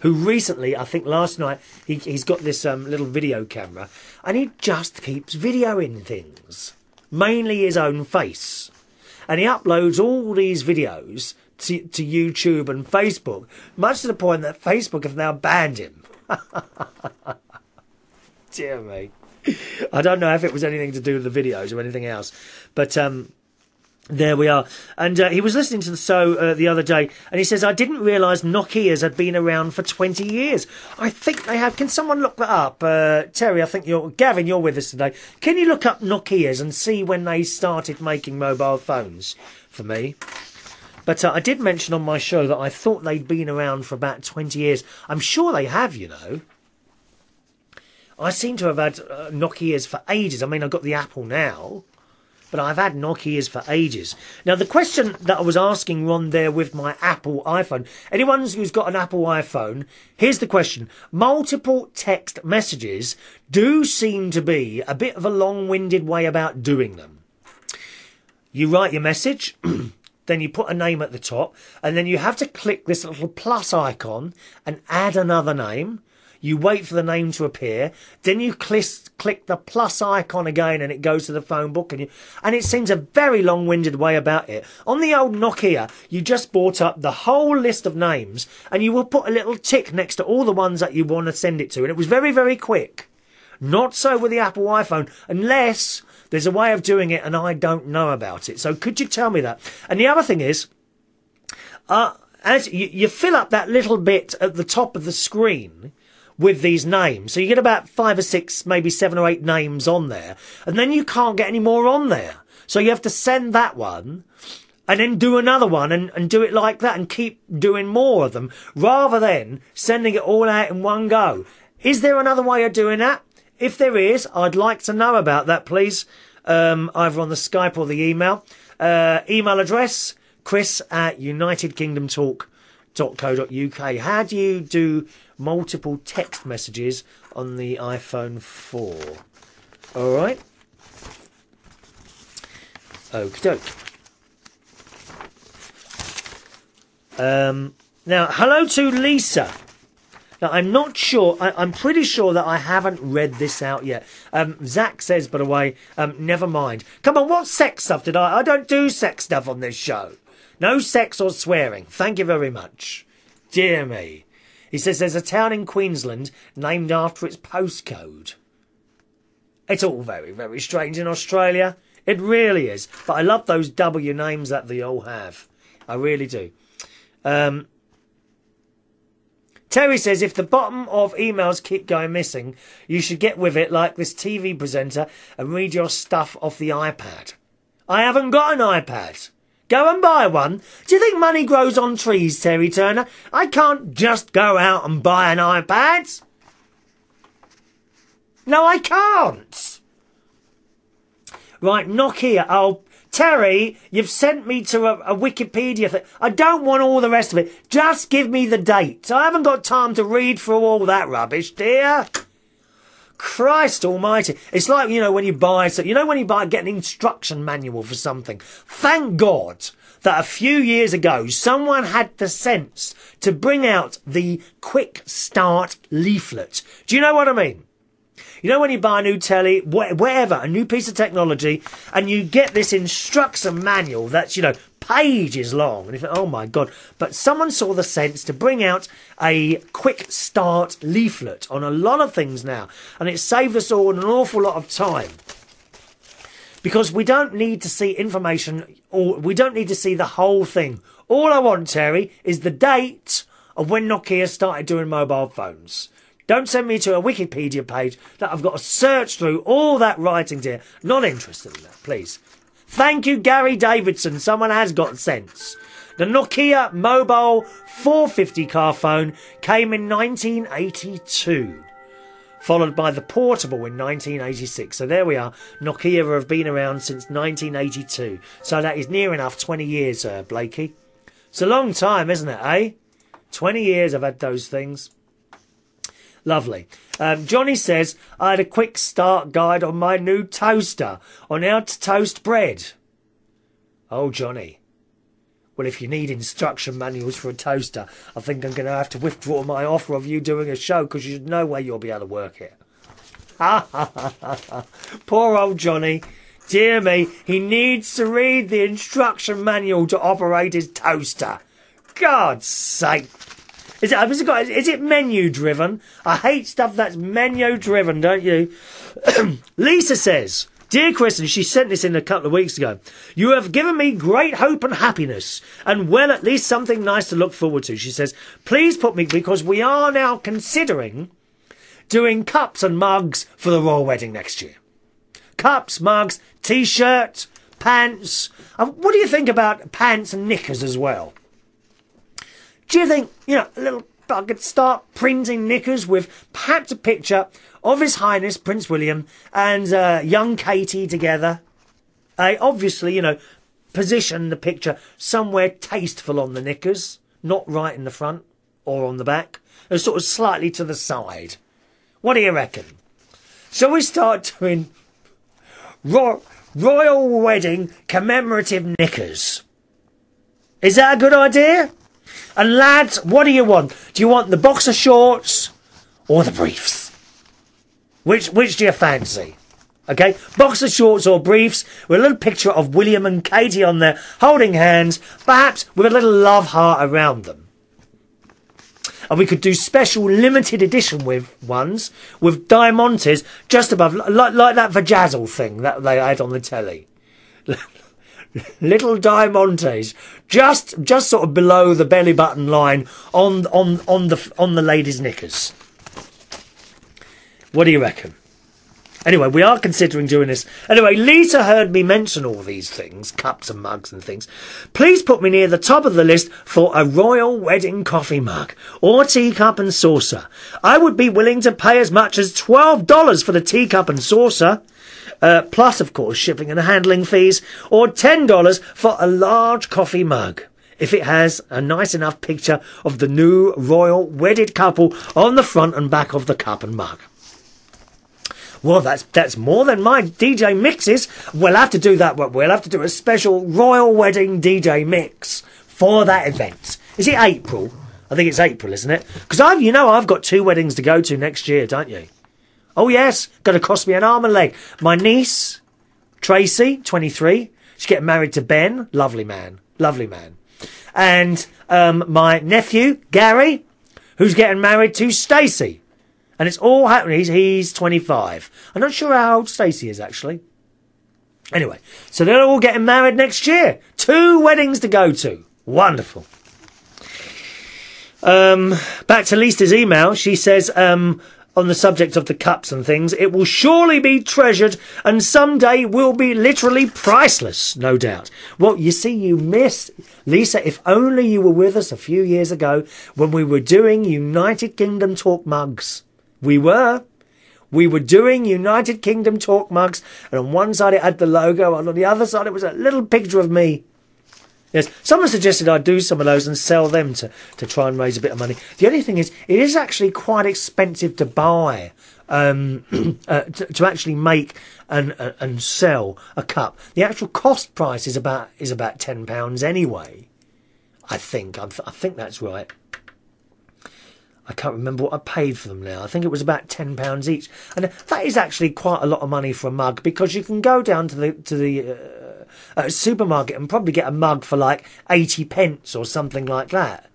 who recently, I think last night, he's got this little video camera, and he just keeps videoing things, mainly his own face. And he uploads all these videos to YouTube and Facebook, much to the point that Facebook have now banned him. Dear me. I don't know if it was anything to do with the videos or anything else, but there we are. And he was listening to the show the other day, and he says, I didn't realise Nokias had been around for 20 years. I think they have. Can someone look that up? Terry, I think Gavin, you're with us today. Can you look up Nokias and see when they started making mobile phones for me? But I did mention on my show that I thought they'd been around for about 20 years. I'm sure they have, you know. I seem to have had Nokias for ages. I mean, I've got the Apple now, but I've had Nokias for ages. Now, the question that I was asking Ron there with my Apple iPhone, anyone who's got an Apple iPhone, here's the question. Multiple text messages do seem to be a bit of a long-winded way about doing them. You write your message, then you put a name at the top, and then you have to click this little plus icon and add another name. You wait for the name to appear, then you click the plus icon again and it goes to the phone book, and it seems a very long-winded way about it. On the old Nokia, you just brought up the whole list of names and you will put a little tick next to all the ones that you want to send it to, and it was very, very quick. Not so with the Apple iPhone, unless there's a way of doing it and I don't know about it. So could you tell me that? And the other thing is, as you fill up that little bit at the top of the screen with these names. So you get about 5 or 6, maybe 7 or 8 names on there. And then you can't get any more on there. So you have to send that one and then do another one and do it like that and keep doing more of them rather than sending it all out in one go. Is there another way of doing that? If there is, I'd like to know about that, please. Either on the Skype or the email. Email address, chris@unitedkingdomtalk.co.uk. How do you do multiple text messages on the iPhone 4? All right. Okie doke. Now, hello to Lisa. Now, I'm not sure, I'm pretty sure that I haven't read this out yet. Zach says, by the way, never mind. Come on, what sex stuff did I don't do sex stuff on this show. No sex or swearing. Thank you very much. Dear me. He says there's a town in Queensland named after its postcode. It's all very, very strange in Australia. It really is. But I love those W names that they all have. I really do. Terry says, if the bottom of emails keep going missing, you should get with it like this TV presenter and read your stuff off the iPad. I haven't got an iPad. Go and buy one. Do you think money grows on trees, Terry Turner? I can't just go out and buy an iPad. No, I can't. Right, Nokia. Oh, Terry, you've sent me to a Wikipedia thing. I don't want all the rest of it. Just give me the dates. I haven't got time to read through all that rubbish, dear. Christ almighty. It's like, you know, when you buy, get an instruction manual for something. Thank God that a few years ago, someone had the sense to bring out the quick start leaflet. Do you know what I mean? You know when you buy a new telly, whatever, a new piece of technology, and you get this instruction manual that's, you know, pages long. And you think, oh my God. But someone saw the sense to bring out a quick start leaflet on a lot of things now. And it saved us all an awful lot of time. Because we don't need to see information, or we don't need to see the whole thing. All I want, Terry, is the date of when Nokia started doing mobile phones. Don't send me to a Wikipedia page that I've got to search through all that writing, dear. Not interested in that, please. Thank you, Gary Davidson. Someone has got sense. The Nokia Mobile 450 car phone came in 1982, followed by the Portable in 1986. So there we are. Nokia have been around since 1982. So that is near enough 20 years, Blakey. It's a long time, isn't it, eh? 20 years I've had those things. Lovely. Johnny says, I had a quick start guide on my new toaster on how to toast bread. Oh, Johnny. Well, if you need instruction manuals for a toaster, I think I'm going to have to withdraw my offer of you doing a show, because you know where you'll be able to work it. Ha ha ha ha ha. Poor old Johnny. Dear me, he needs to read the instruction manual to operate his toaster. God's sake. Is it menu driven? I hate stuff that's menu driven, don't you? Lisa says, Dear Chris, and she sent this in a couple of weeks ago, you have given me great hope and happiness, and well, at least something nice to look forward to. She says, please put me, because we are now considering doing cups and mugs for the royal wedding next year. Cups, mugs, t-shirt, pants. What do you think about pants and knickers as well? Do you think, you know, I could start printing knickers with perhaps a picture of His Highness Prince William and young Katie together? Obviously, you know, position the picture somewhere tasteful on the knickers, not right in the front or on the back, and sort of slightly to the side. What do you reckon? Shall we start doing royal wedding commemorative knickers? Is that a good idea? And lads, what do you want? Do you want the boxer shorts or the briefs? Which do you fancy? Okay, boxer shorts or briefs with a little picture of William and Katie on there holding hands, perhaps with a little love heart around them. And we could do special limited edition ones with diamantes just above, like that Vajazzle thing that they had on the telly. Little diamantes, just sort of below the belly button line on the ladies' knickers. What do you reckon? Anyway, we are considering doing this. Anyway, Lisa heard me mention all these things, cups and mugs and things. Please put me near the top of the list for a royal wedding coffee mug or teacup and saucer. I would be willing to pay as much as $12 for the teacup and saucer. Plus, of course, shipping and handling fees, or $10 for a large coffee mug, if it has a nice enough picture of the new royal wedded couple on the front and back of the cup and mug. Well, that's more than my DJ mixes. We'll have to do that. We'll have to do a special royal wedding DJ mix for that event. Is it April? I think it's April, isn't it? Because I've got 2 weddings to go to next year, don't you? Oh, yes. Going to cost me an arm and leg. My niece, Tracy, 23. She's getting married to Ben. Lovely man. Lovely man. And my nephew, Gary, who's getting married to Stacey. And it's all happening. He's 25. I'm not sure how old Stacey is, actually. Anyway, so they're all getting married next year. 2 weddings to go to. Wonderful. Back to Lisa's email. She says, on the subject of the cups and things, it will surely be treasured and someday will be literally priceless, no doubt. Well, you see, you missed, Lisa, if only you were with us a few years ago when we were doing United Kingdom Talk mugs. We were doing United Kingdom Talk mugs, and on one side it had the logo, and on the other side it was a little picture of me. Yes, someone suggested I do some of those and sell them to try and raise a bit of money. The only thing is, it is actually quite expensive to buy, to actually make and sell a cup. The actual cost price is about £10 anyway. I think that's right. I can't remember what I paid for them now. I think it was about £10 each, and that is actually quite a lot of money for a mug, because you can go down to the supermarket and probably get a mug for like 80p or something like that.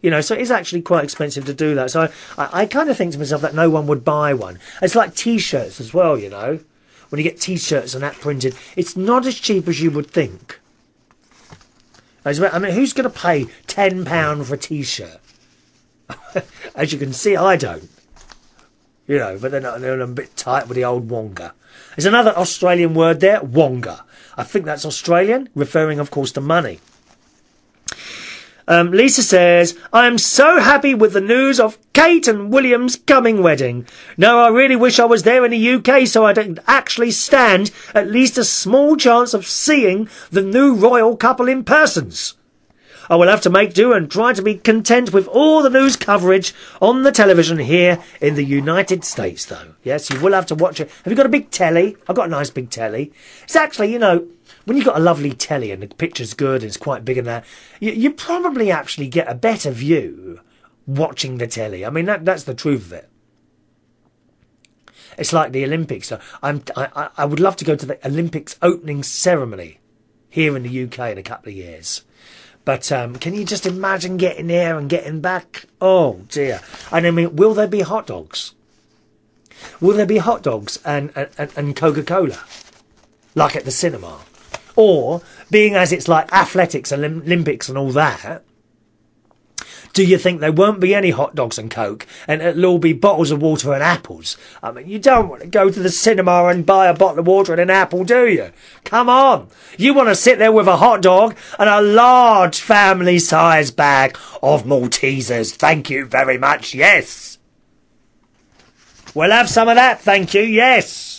You know, so it is actually quite expensive to do that. So I kind of think to myself that no one would buy one. It's like T-shirts as well, you know. When you get T-shirts and that printed, it's not as cheap as you would think. I mean, who's going to pay £10 for a T-shirt? As you can see, I don't. You know, but they're a bit tight with the old wonga. There's another Australian word there, wonga. I think that's Australian, referring, of course, to money. Lisa says, I am so happy with the news of Kate and William's coming wedding. Now, I really wish I was there in the UK so I don't actually stand at least a small chance of seeing the new royal couple in persons. I will have to make do and try to be content with all the news coverage on the television here in the United States, though. Yes, you will have to watch it. Have you got a big telly? I've got a nice big telly. It's actually, you know, when you've got a lovely telly and the picture's good and it's quite big and that, you probably actually get a better view watching the telly. I mean, that's the truth of it. It's like the Olympics. I would love to go to the Olympics opening ceremony here in the UK in a couple of years. But can you just imagine getting there and getting back? Oh, dear. And I mean, will there be hot dogs? Will there be hot dogs and Coca-Cola? Like at the cinema? Or, being as it's like athletics and Olympics and all that, do you think there won't be any hot dogs and Coke and it'll all be bottles of water and apples? I mean, you don't want to go to the cinema and buy a bottle of water and an apple, do you? Come on. You want to sit there with a hot dog and a large family-sized bag of Maltesers. Thank you very much, yes. We'll have some of that, thank you, yes.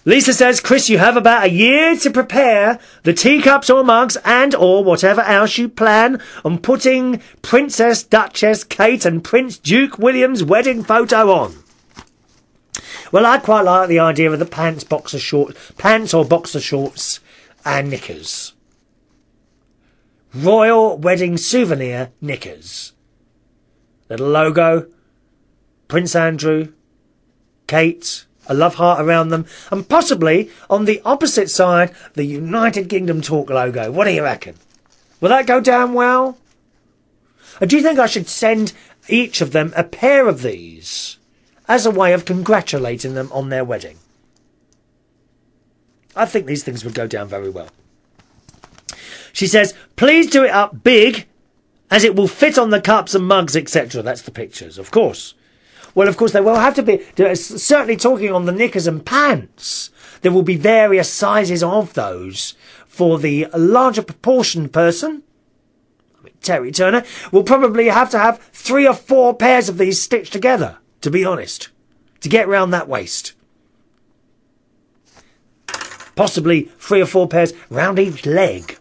Lisa says, Chris, you have about a year to prepare the teacups or mugs and or whatever else you plan on putting Princess Duchess Kate and Prince Duke William's wedding photo on. Well, I quite like the idea of the pants or boxer shorts and knickers. Royal Wedding Souvenir knickers. Little logo, Prince Andrew, Kate, a love heart around them, and possibly on the opposite side, the United Kingdom Talk logo. What do you reckon? Will that go down well? Or do you think I should send each of them a pair of these as a way of congratulating them on their wedding? I think these things would go down very well. She says, please do it up big, as it will fit on the cups and mugs, etc. That's the pictures, of course. Well, of course, they will have to be, certainly talking on the knickers and pants, there will be various sizes of those for the larger proportion person. I mean, Terry Turner will probably have to have 3 or 4 pairs of these stitched together, to be honest, to get round that waist. Possibly 3 or 4 pairs round each leg.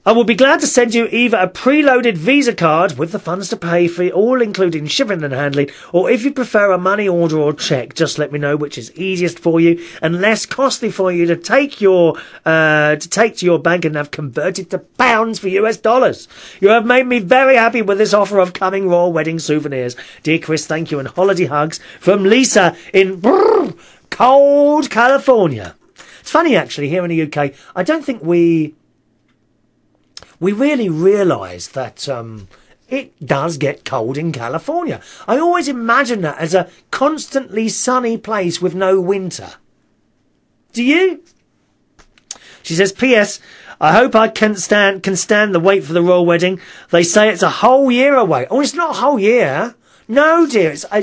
I will be glad to send you either a preloaded Visa card with the funds to pay for it, all including shipping and handling, or if you prefer a money order or cheque, just let me know which is easiest for you and less costly for you to take to your bank and have converted to pounds for US dollars. You have made me very happy with this offer of coming royal wedding souvenirs. Dear Chris, thank you, and holiday hugs from Lisa in cold California. It's funny, actually, here in the UK, I don't think we really realise that it does get cold in California. I always imagine that as a constantly sunny place with no winter. Do you? She says, P.S. I hope I can stand the wait for the royal wedding. They say it's a whole year away. Oh, it's not a whole year. No, dear. It's I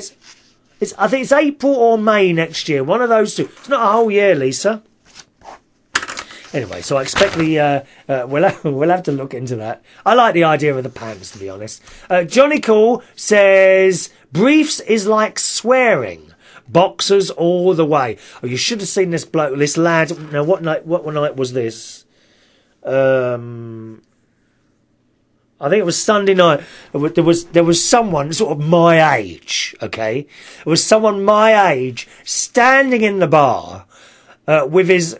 think it's April or May next year. One of those two. It's not a whole year, Lisa. Anyway, so I expect we'll have to look into that. I like the idea of the pants, to be honest. Johnny Cool says briefs is like swearing. Boxers all the way. Oh, you should have seen this bloke, this lad. Now, what night was this? I think it was Sunday night. There was someone sort of my age. Okay, it was someone my age standing in the bar. With his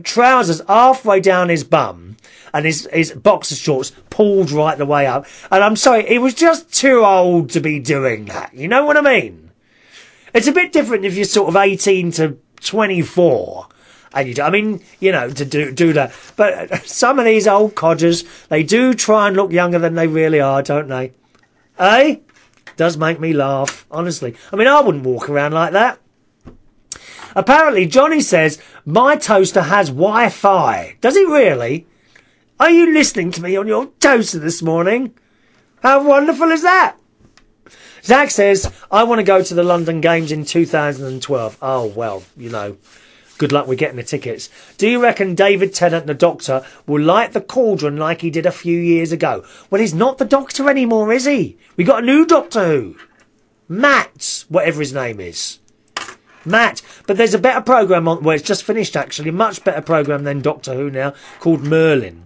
trousers halfway down his bum and his boxer shorts pulled right the way up. And I'm sorry, he was just too old to be doing that. You know what I mean? It's a bit different if you're sort of 18 to 24. And to do that. But some of these old codgers, they do try and look younger than they really are, don't they? Eh? Does make me laugh, honestly. I mean, I wouldn't walk around like that. Apparently, Johnny says, my toaster has Wi-Fi. Does it really? Are you listening to me on your toaster this morning? How wonderful is that? Zach says, I want to go to the London Games in 2012. Oh, well, good luck with getting the tickets. Do you reckon David Tennant, the Doctor, will light the cauldron like he did a few years ago? Well, he's not the Doctor anymore, is he? We got a new Doctor Who. Matt, whatever his name is. Matt, but there's a better programme on, well, it's just finished actually, much better programme than Doctor Who now, called Merlin.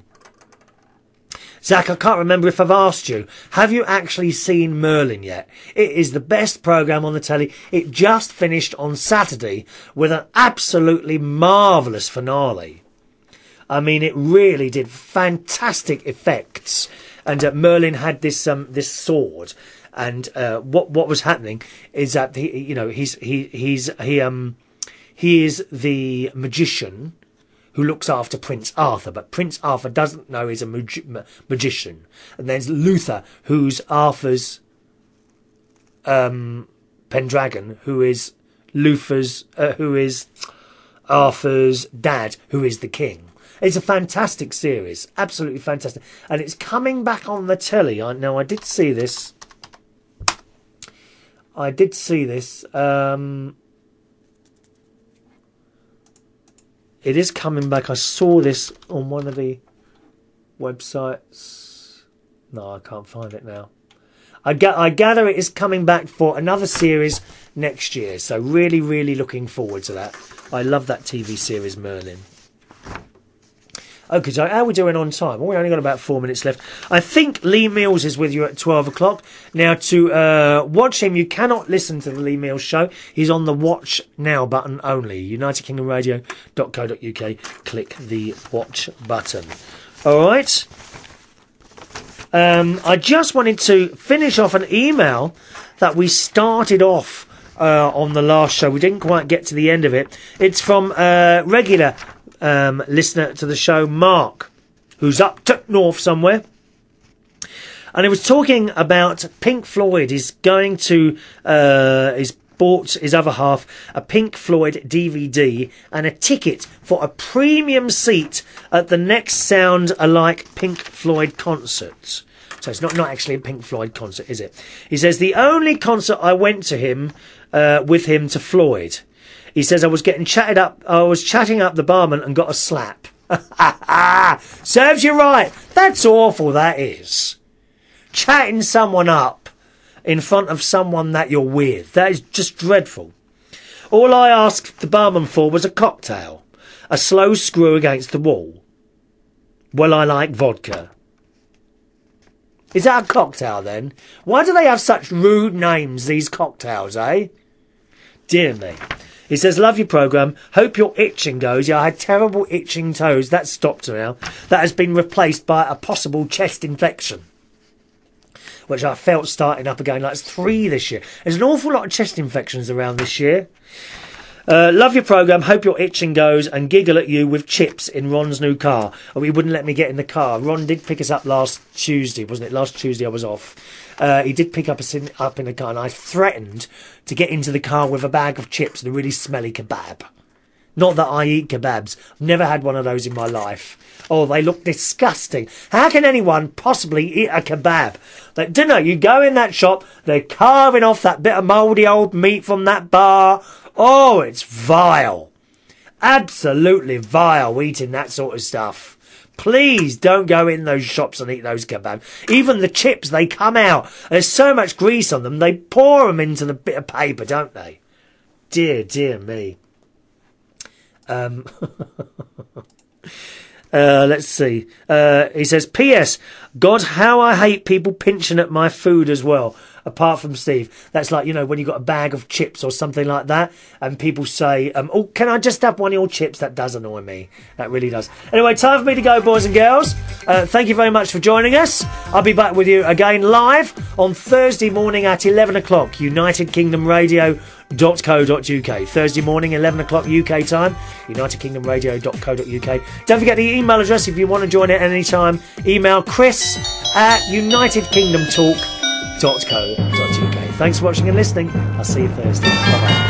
Zach, I can't remember if I've asked you, have you actually seen Merlin yet? It is the best programme on the telly. It just finished on Saturday with an absolutely marvellous finale. I mean, it really did fantastic effects. And Merlin had this sword. And what was happening is that he is the magician who looks after Prince Arthur, but Prince Arthur doesn't know he's a magician. And there's Luther, who's Arthur's Pendragon, who is Arthur's dad, who is the king. It's a fantastic series, absolutely fantastic, and it's coming back on the telly. I did see this. It is coming back. I saw this on one of the websites. No, I can't find it now. I gather it is coming back for another series next year. So really, really looking forward to that. I love that TV series, Merlin. Okay, so how are we doing on time? Well, we only got about 4 minutes left. I think Lee Mills is with you at 12 o'clock. Now, to watch him, you cannot listen to the Lee Mills show. He's on the Watch Now button only. UnitedKingdomRadio.co.uk. Click the Watch button. All right. I just wanted to finish off an email that we started off on the last show. We didn't quite get to the end of it. It's from regular listener to the show, Mark, who's up north somewhere, and he was talking about Pink Floyd. He's going to he's bought his other half a Pink Floyd DVD and a ticket for a premium seat at the next Sound Alike Pink Floyd concert. So it's not actually a Pink Floyd concert, is it? He says, the only concert I went to him with him to Floyd. He says, I was chatting up the barman and got a slap. Serves you right. That's awful, that is. Chatting someone up in front of someone that you're with. That is just dreadful. All I asked the barman for was a cocktail. A slow screw against the wall. Well, I like vodka. Is that a cocktail then? Why do they have such rude names, these cocktails, eh? Dear me. He says, love your programme. Hope your itching goes. Yeah, I had terrible itching toes. That's stopped now. That has been replaced by a possible chest infection, which I felt starting up again. Like, it's 3 this year. There's an awful lot of chest infections around this year. Love your programme. Hope your itching goes, and giggle at you with chips in Ron's new car. Oh, he wouldn't let me get in the car. Ron did pick us up last Tuesday, wasn't it? Last Tuesday I was off. He did pick us up in the car, and I threatened to get into the car with a bag of chips and a really smelly kebab. Not that I eat kebabs. I've never had one of those in my life. Oh, they look disgusting. How can anyone possibly eat a kebab? They, don't know, you go in that shop, they're carving off that bit of mouldy old meat from that bar. Oh, it's vile. Absolutely vile eating that sort of stuff. Please don't go in those shops and eat those kebabs. Even the chips, they come out. There's so much grease on them, they pour them into the bit of paper, don't they? Dear, dear me. Let's see. He says, P.S. God, how I hate people pinching at my food as well. Apart from Steve. That's like, you know, when you've got a bag of chips or something like that, and people say, oh, can I just have one of your chips? That does annoy me. That really does. Anyway, time for me to go, boys and girls. Thank you very much for joining us. I'll be back with you again live on Thursday morning at 11 o'clock, United Kingdom Radio.co.uk. Thursday morning, 11 o'clock UK time, UnitedKingdomRadio.co.uk. Don't forget the email address if you want to join at any time. Email chris@UnitedKingdomTalk.co.uk. Thanks for watching and listening. I'll see you Thursday. Bye-bye.